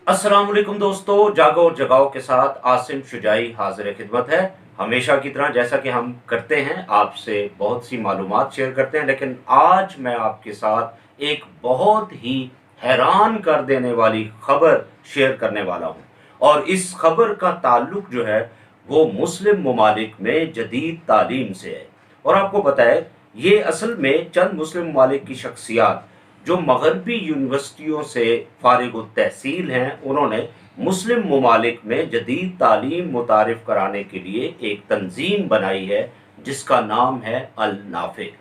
अस्सलाम वालेकुम दोस्तों, जागो और जगाओ के साथ आसिम शुजाई हाजिर खिदमत है। हमेशा की तरह जैसा कि हम करते हैं, आपसे बहुत सी मालूमात शेयर करते हैं, लेकिन आज मैं आपके साथ एक बहुत ही हैरान कर देने वाली खबर शेयर करने वाला हूं। और इस खबर का ताल्लुक जो है वो मुस्लिम ममालिक में जदीद तालीम से है। और आपको बताए, ये असल में चंद मुस्लिम ममालिक की शख्सियात जो मगरबी यूनिवर्सिटियों से फारिग तहसील हैं, उन्होंने मुस्लिम ममालिक में जदीद तालीम मुतारिफ कराने के लिए एक तंजीम बनाई है जिसका नाम है अल नाफे।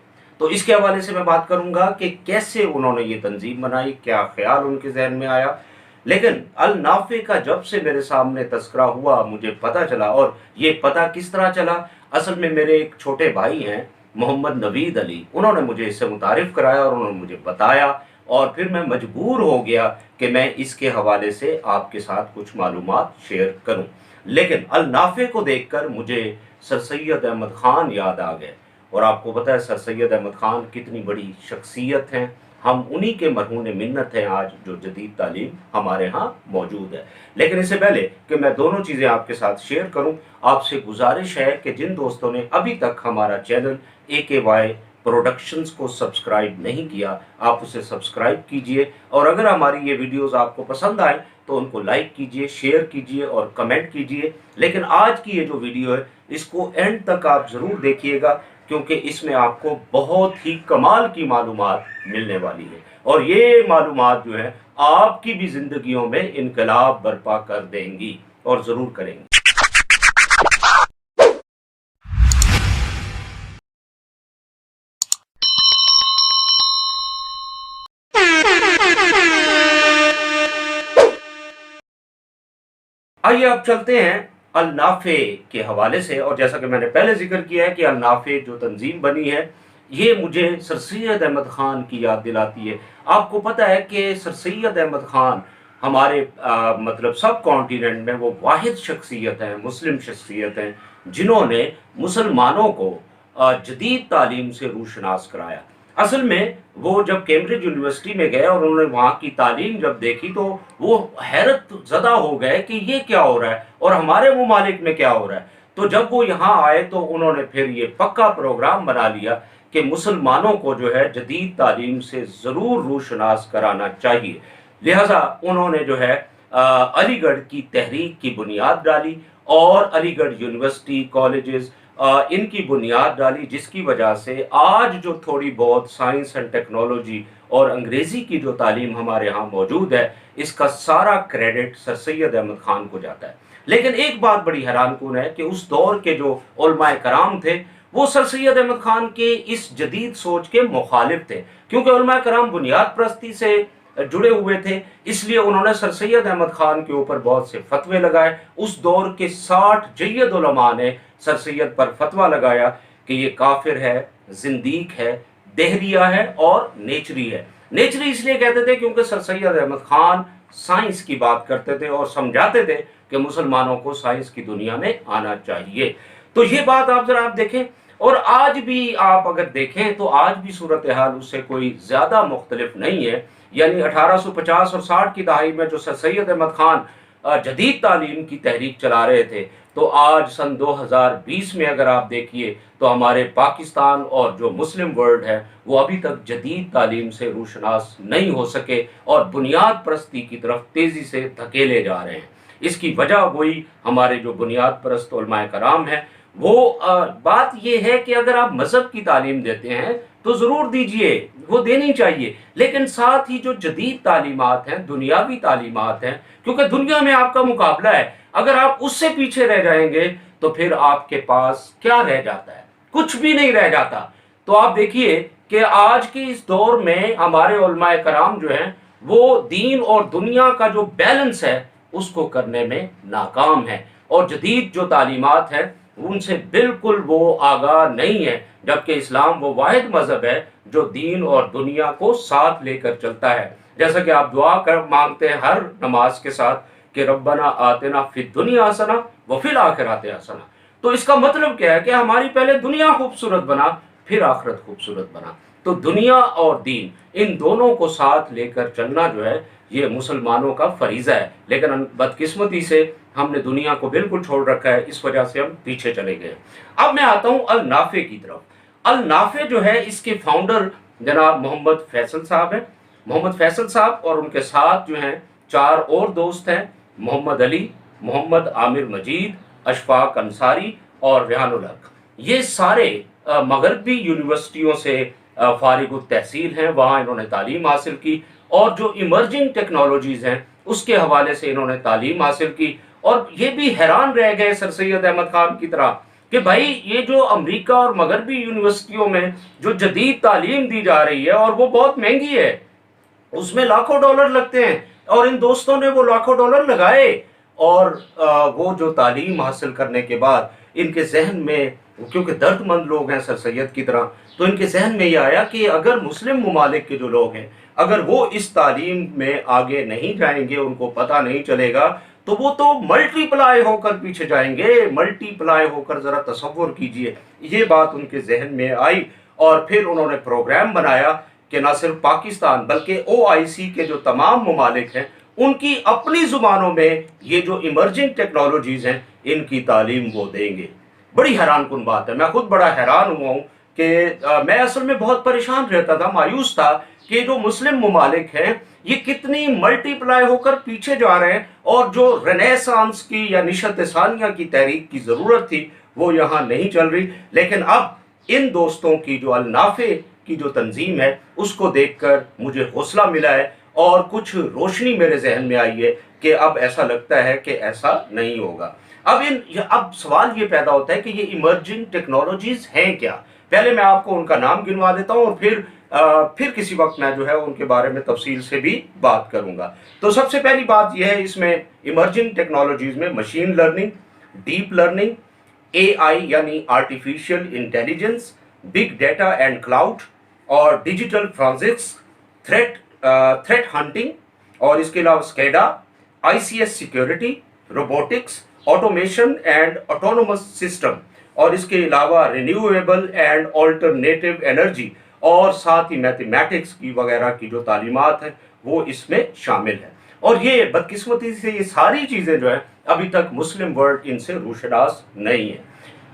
तो इसके हवाले से मैं बात करूंगा कि कैसे उन्होंने ये तंजीम बनाई, क्या ख्याल उनके जहन में आया। लेकिन अल नाफे का जब से मेरे सामने तस्करा हुआ, मुझे पता चला। और ये पता किस तरह चला, असल में मेरे एक छोटे भाई हैं मोहम्मद नवीद अली, उन्होंने मुझे इससे मुतारिफ कराया और उन्होंने मुझे बताया। और फिर मैं मजबूर हो गया कि मैं इसके हवाले से आपके साथ कुछ मालूमात शेयर करूं। लेकिन अल नाफे को देखकर मुझे सर सैयद अहमद खान याद आ गए। और आपको पता है सर सैयद अहमद खान कितनी बड़ी शख्सियत हैं। हम उन्हीं के मरहून मिन्नत हैं आज जो जदीद तालीम हमारे यहाँ मौजूद है। लेकिन इससे पहले कि मैं दोनों चीज़ें आपके साथ शेयर करूं, आपसे गुजारिश है कि जिन दोस्तों ने अभी तक हमारा चैनल AKY प्रोडक्शंस को सब्सक्राइब नहीं किया, आप उसे सब्सक्राइब कीजिए। और अगर हमारी ये वीडियोस आपको पसंद आए तो उनको लाइक कीजिए, शेयर कीजिए और कमेंट कीजिए। लेकिन आज की ये जो वीडियो है, इसको एंड तक आप ज़रूर देखिएगा, क्योंकि इसमें आपको बहुत ही कमाल की मालूमात मिलने वाली है। और ये मालूमात जो है आपकी भी ज़िंदगियों में इनकलाब बर्पा कर देंगी, और ज़रूर करेंगी। आइए अब चलते हैं अल नाफे के हवाले से। और जैसा कि मैंने पहले जिक्र किया है कि अल नाफे जो तंजीम बनी है, ये मुझे सर सैयद अहमद खान की याद दिलाती है। आपको पता है कि सर सैयद अहमद खान हमारे मतलब सब कॉन्टिनेंट में वो वाहिद शख्सियत हैं, मुस्लिम शख्सियत हैं, जिन्होंने मुसलमानों को जदीद तालीम से रूशनास कराया। असल में वो जब कैम्ब्रिज यूनिवर्सिटी में गए और उन्होंने वहाँ की तालीम जब देखी, तो वो हैरत ज़दा हो गए कि ये क्या हो रहा है और हमारे ममालिक में क्या हो रहा है। तो जब वो यहाँ आए तो उन्होंने फिर ये पक्का प्रोग्राम बना लिया कि मुसलमानों को जो है जदीद तालीम से ज़रूर रूशनास कराना चाहिए। लिहाजा उन्होंने जो है अलीगढ़ की तहरीक की बुनियाद डाली और अलीगढ़ यूनिवर्सिटी, कॉलेजेस, इनकी बुनियाद डाली, जिसकी वजह से आज जो थोड़ी बहुत साइंस एंड टेक्नोलॉजी और अंग्रेज़ी की जो तालीम हमारे यहाँ मौजूद है, इसका सारा क्रेडिट सर सैयद अहमद खान को जाता है। लेकिन एक बात बड़ी हैरानकुन है कि उस दौर के जो उलमाए कराम थे, वो सर सैयद अहमद खान के इस जदीद सोच के मुखालिफ थे। क्योंकि उलमाए कराम बुनियाद परस्ती से जुड़े हुए थे, इसलिए उन्होंने सर सैयद अहमद खान के ऊपर बहुत से फतवे लगाए। उस दौर के 60 जय्यद उलमा ने सर सैयद पर फतवा लगाया कि ये काफिर है, जिंदीक है, देहरिया है और नेचरी है। नेचरी इसलिए कहते थे क्योंकि सर सैयद अहमद खान साइंस की बात करते थे और समझाते थे कि मुसलमानों को साइंस की दुनिया में आना चाहिए। तो ये बात आप जरा देखें। और आज भी आप अगर देखें तो आज भी सूरत हाल उससे कोई ज़्यादा मुख्तलिफ नहीं है। यानी 1850 और 60 की दहाई में जो सर सैयद अहमद खान जदीद तालीम की तहरीक चला रहे थे, तो आज सन 2020 में अगर आप देखिए तो हमारे पाकिस्तान और जो मुस्लिम वर्ल्ड है वो अभी तक जदीद तालीम से रूशनास नहीं हो सके और बुनियाद परस्ती की तरफ तेज़ी से धकेले जा रहे हैं। इसकी वजह वही हमारे जो बुनियाद परस्त उलमाए कराम हैं। वो बात ये है कि अगर आप मज़हब की तालीम देते हैं तो ज़रूर दीजिए, वो देनी चाहिए, लेकिन साथ ही जो जदीद तालीमात हैं, दुनियावी तालीमात हैं, क्योंकि दुनिया में आपका मुकाबला है, अगर आप उससे पीछे रह जाएंगे तो फिर आपके पास क्या रह जाता है? कुछ भी नहीं रह जाता। तो आप देखिए कि आज के इस दौर में हमारे उलमाए कराम जो हैं वो दीन और दुनिया का जो बैलेंस है उसको करने में नाकाम है, और जदीद जो तालीमात है उनसे बिल्कुल वो आगाह नहीं है। जबकि इस्लाम वो वाहिद मजहब है जो दीन और दुनिया को साथ लेकर चलता है। जैसा कि आप दुआ कर मांगते हैं हर नमाज के साथ कि रब्बना आतिना फिद दुनिया हसना व फिल आखिरत हसना। तो इसका मतलब क्या है कि हमारी पहले दुनिया खूबसूरत बना, फिर आखिरत खूबसूरत बना। तो दुनिया और दीन इन दोनों को साथ लेकर चलना जो है ये मुसलमानों का फरीज़ा है, लेकिन बदकिस्मती से हमने दुनिया को बिल्कुल छोड़ रखा है, इस वजह से हम पीछे चले गए। अब मैं आता हूँ अल नाफे की तरफ। अल नाफे जो है इसके फाउंडर जनाब मोहम्मद फैसल साहब हैं। मोहम्मद फैसल साहब और उनके साथ जो हैं 4 और दोस्त हैं, मोहम्मद अली, मोहम्मद आमिर मजीद, अशफाक अंसारी और रेहानुल हक। ये सारे मगरबी यूनिवर्सिटियों से फारिग तहसील हैं, वहाँ इन्होंने तालीम हासिल की और जो इमर्जिंग टेक्नोलॉजीज़ हैं उसके हवाले से इन्होंने तालीम हासिल की। और ये भी हैरान रह गए सर सैयद अहमद खान की तरह कि भाई ये जो अमेरिका और मगरबी यूनिवर्सिटियों में जो जदीद तालीम दी जा रही है और वो बहुत महंगी है, उसमें लाखों डॉलर लगते हैं, और इन दोस्तों ने वो लाखों डॉलर लगाए और वो जो तालीम हासिल करने के बाद इनके जहन में, क्योंकि दर्दमंद लोग हैं सर सैयद की तरह, तो इनके जहन में ये आया कि अगर मुस्लिम ममालिक के जो लोग हैं अगर वो इस तालीम में आगे नहीं जाएंगे, उनको पता नहीं चलेगा, तो वो तो मल्टीप्लाई होकर पीछे जाएंगे। मल्टीप्लाई होकर जरा तसव्वुर कीजिए, ये बात उनके जहन में आई और फिर उन्होंने प्रोग्राम बनाया कि ना सिर्फ पाकिस्तान बल्कि OIC के जो तमाम ममालिक हैं उनकी अपनी जुबानों में ये जो इमर्जिंग टेक्नोलॉजीज हैं इनकी तालीम वो देंगे। बड़ी हैरान कुन बात है, मैं खुद बड़ा हैरान हुआ हूँ कि मैं असल में बहुत परेशान रहता था, मायूस था कि जो मुस्लिम ममालिक हैं ये कितनी मल्टीप्लाई होकर पीछे जा रहे हैं और जो रेनेसांस की या निशत सानिया की तहरीक की ज़रूरत थी वो यहाँ नहीं चल रही। लेकिन अब इन दोस्तों की जो अल नाफे की जो तंजीम है उसको देखकर मुझे हौसला मिला है और कुछ रोशनी मेरे जहन में आई है कि अब ऐसा लगता है कि ऐसा नहीं होगा। अब सवाल ये पैदा होता है कि ये इमर्जिंग टेक्नोलॉजीज हैं क्या। पहले मैं आपको उनका नाम गिनवा देता हूँ और फिर किसी वक्त मैं जो है उनके बारे में तफसील से भी बात करूंगा। तो सबसे पहली बात यह है इसमें इमर्जिंग टेक्नोलॉजीज में machine learning, deep learning, AI यानी artificial intelligence, big data and cloud और डिजिटल फोरेंसिक्स, थ्रेट हंटिंग और इसके अलावा स्केडा, ICS security, robotics, automation and autonomous system और इसके अलावा रिन्यूएबल एंड ऑल्टरनेटिव एनर्जी और साथ ही मैथमेटिक्स की वगैरह की जो तालीमात हैं वो इसमें शामिल है। और ये बदकिस्मती से ये सारी चीज़ें जो है अभी तक मुस्लिम वर्ल्ड इनसे रूशनास नहीं है।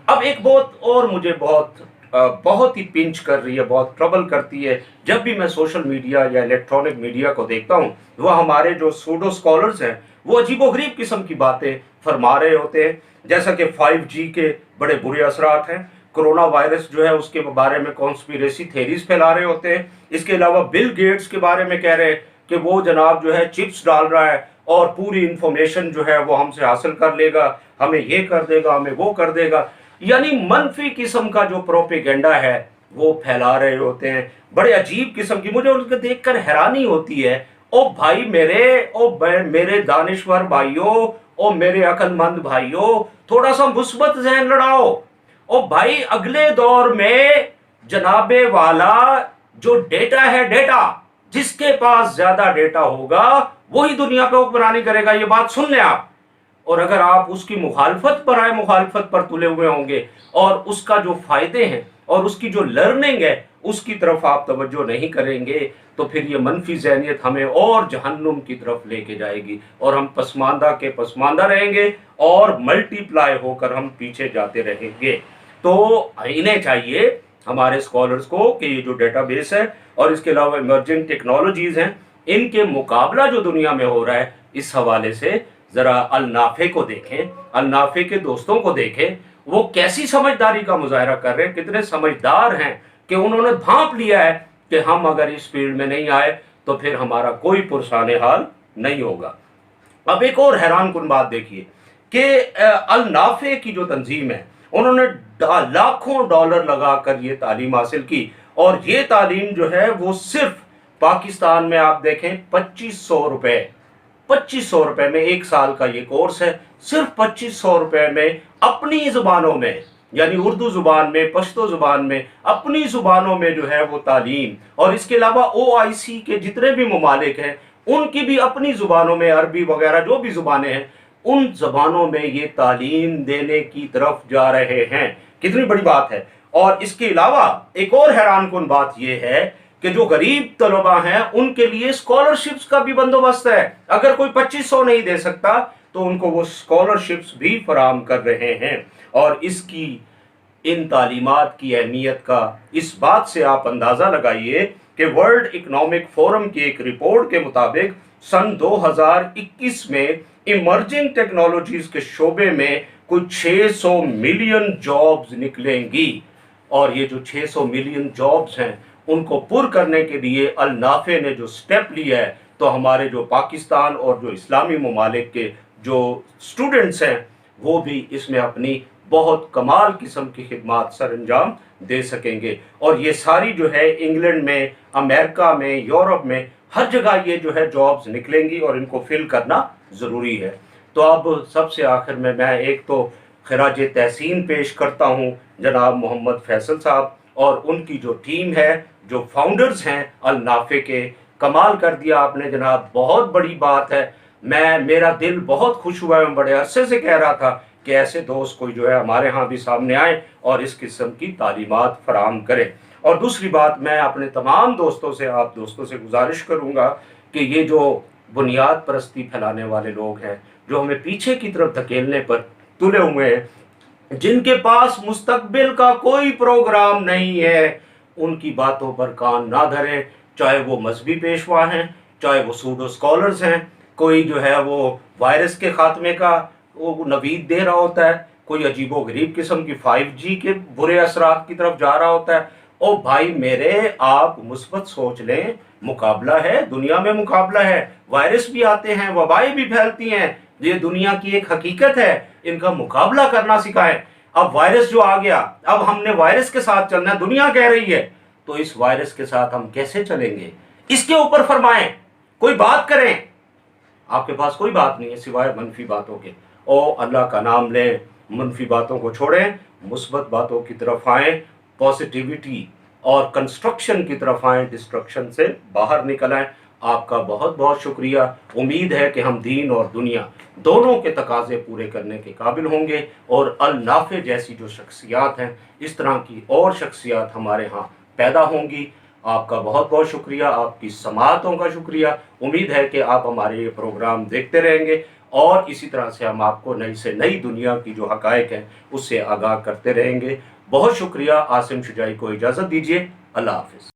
अब एक बहुत और मुझे बहुत ही पिंच कर रही है, बहुत ट्रबल करती है, जब भी मैं सोशल मीडिया या इलेक्ट्रॉनिक मीडिया को देखता हूँ वह हमारे जो सूडो स्कॉलर्स हैं वो अजीबोगरीब किस्म की बातें फरमा रहे होते हैं, जैसा कि 5G के बड़े बुरे असरात हैं, कोरोना वायरस जो है उसके बारे में कॉन्स्पिरेसी थेरीज फैला रहे होते हैं। इसके अलावा बिल गेट्स के बारे में कह रहे हैं कि वो जनाब जो है चिप्स डाल रहा है और पूरी इंफॉर्मेशन जो है वो हमसे हासिल कर लेगा, हमें ये कर देगा, हमें वो कर देगा, यानी मनफी किस्म का जो प्रोपेगेंडा है वो फैला रहे होते हैं। बड़े अजीब किस्म की, मुझे उनको देखकर हैरानी होती है। ओ भाई मेरे दानिश्वर भाइयों, ओ मेरे अक्लमंद भाइयों, थोड़ा सा मुस्बत ज़हन लड़ाओ। ओ भाई अगले दौर में जनाबे वाला जो डेटा है, डेटा जिसके पास ज्यादा डेटा होगा वही दुनिया पे हुक्मरानी करेगा, ये बात सुन लें आप। और अगर आप उसकी मुखालफत पर आए, मुखालफत पर तुले हुए होंगे और उसका जो फायदे हैं और उसकी जो लर्निंग है उसकी तरफ आप तवज्जो नहीं करेंगे तो फिर ये मनफी ज़हनियत हमें और जहन्नुम की तरफ लेके जाएगी और हम पसमानदा के पसमानदा रहेंगे और मल्टीप्लाई होकर हम पीछे जाते रहेंगे। तो इन्हें चाहिए हमारे स्कॉलर्स को कि ये जो डेटाबेस है और इसके अलावा इमर्जिंग टेक्नोलॉजीज हैं इनके मुकाबला जो दुनिया में हो रहा है, इस हवाले से ज़रा अल नाफे को देखें, अल नाफे के दोस्तों को देखें, वो कैसी समझदारी का मुजाहरा कर रहे हैं, कितने समझदार हैं कि उन्होंने भांप लिया है कि हम अगर इस फील्ड में नहीं आए तो फिर हमारा कोई पुरसाने हाल नहीं होगा। अब एक और हैरान कुन बात देखिए कि अल नाफे की जो तंजीम है उन्होंने लाखों डॉलर लगाकर ये तालीम हासिल की और ये तालीम जो है वो सिर्फ पाकिस्तान में आप देखें 2500 रुपए में 1 साल का ये कोर्स है, सिर्फ 2500 रुपए में अपनी जुबानों में, यानी उर्दू जुबान में, पश्तो जुबान में, अपनी जुबानों में जो है वो तालीम। और इसके अलावा OIC के जितने भी ममालिक हैं उनकी भी अपनी जुबानों में, अरबी वगैरह जो भी जुबानें हैं उन जबानों में ये तालीम देने की तरफ जा रहे हैं। कितनी बड़ी बात है। اور اس کے علاوہ ایک اور حیران کن بات یہ ہے کہ جو غریب طلبہ ہیں ان کے لیے اسکالرشپس کا بھی بندوبست ہے. اگر کوئی 2500 نہیں دے سکتا تو ان کو وہ اسکالرشپس بھی فراہم کر رہے ہیں. اور اس کی ان تعلیمات کی اہمیت کا اس بات سے آپ اندازہ لگائیے کہ ورلڈ اکنامک فورم کی ایک رپورٹ کے مطابق سن 2021 میں ایمرجنگ ٹیکنالوجیز کے شعبے میں کوئی 600 ملین جابز نکلیں گی. اور یہ جو 600 ملین جابز ہیں ان کو پر کرنے کے لیے النافع نے جو سٹیپ لیا ہے تو ہمارے جو پاکستان اور جو اسلامی ممالک کے جو سٹوڈنٹس ہیں وہ بھی اس میں اپنی بہت کمال قسم کی خدمات سر انجام دے سکیں گے. اور یہ ساری جو ہے انگلینڈ میں، امریکہ میں، یورپ میں ہر جگہ یہ جو ہے جابز نکلیں گی اور ان کو فل کرنا ضروری ہے. تو اب سب سے آخر میں ایک تو خراج تحسین پیش کرتا ہوں جناب محمد فیصل صاحب اور ان کی جو ٹیم ہے، جو فاؤنڈرز ہیں النافع کے. کمال کر دیا آپ نے جناب، بہت بڑی بات ہے. میرا دل بہت خوش ہوا ہے، میں بڑے عرصے سے کہہ رہا تھا کہ ایسے دوست کوئی جو ہے ہمارے ہاں بھی سامنے آئے اور اس قسم کی تعلیمات فراہم کرے. اور دوسری بات، میں اپنے تمام دوستوں سے، آپ دوستوں سے گزارش کروں گا کہ یہ جو بنیاد پرستی پھیلانے والے لوگ ہیں، جو ہمیں پیچھے کی طرف دھکیلنے پر تلے ہوئے ہیں، جن کے پاس مستقبل کا کوئی پروگرام نہیں ہے، ان کی باتوں پر کان نہ دھریں. چاہے وہ مذہبی پیشوا ہیں، چاہے وہ سوڈو اسکالرز ہیں. کوئی جو ہے وہ وائرس کے خاتمے کا وہ نوید دے رہا ہوتا ہے، کوئی عجیب و غریب قسم کی 5G کے برے اثرات کی طرف جا رہا ہوتا ہے. او بھائی میرے، آپ مثبت سوچ لیں. مقابلہ ہے، دنیا میں مقابلہ ہے. وائرس بھی آتے ہیں، وبائیں بھی پھیلتی ہیں، یہ دنیا کی ایک حقیقت ہے. ان کا مقابلہ کرنا سکھائیں. اب وائرس جو آ گیا، اب ہم نے وائرس کے ساتھ چلنا ہے. دنیا کہہ رہی ہے تو اس وائرس کے ساتھ ہم کیسے چلیں گے؟ اس کے اوپر فرمائیں، کوئی بات کریں. آپ کے پاس کوئی بات نہیں ہے سوائے منفی باتوں کے. او اللہ کا نام لیں، منفی باتوں کو چھوڑیں، مثبت باتوں کی طرف آئیں، پازیٹیوٹی اور کنسٹرکشن کی طرف آئیں، ڈسٹرکشن سے باہر نکل آئیں. آپ کا بہت بہت شکریہ. امید ہے کہ ہم دین اور دنیا دونوں کے تقاضے پورے کرنے کے قابل ہوں گے اور النافع جیسی جو شخصیات ہیں، اس طرح کی اور شخصیات ہمارے ہاں پیدا ہوں گی. آپ کا بہت بہت شکریہ، آپ کی سماعتوں کا شکریہ. امید ہے کہ آپ ہمارے یہ پروگرام دیکھتے رہیں گے اور اسی طرح سے ہم آپ کو نئی سے نئی دنیا کی جو حقائق ہیں اس سے آگاہ کرتے رہیں گے. بہت شکریہ. عاصم شجاعی کو اجازت دیجیے. اللہ حافظ.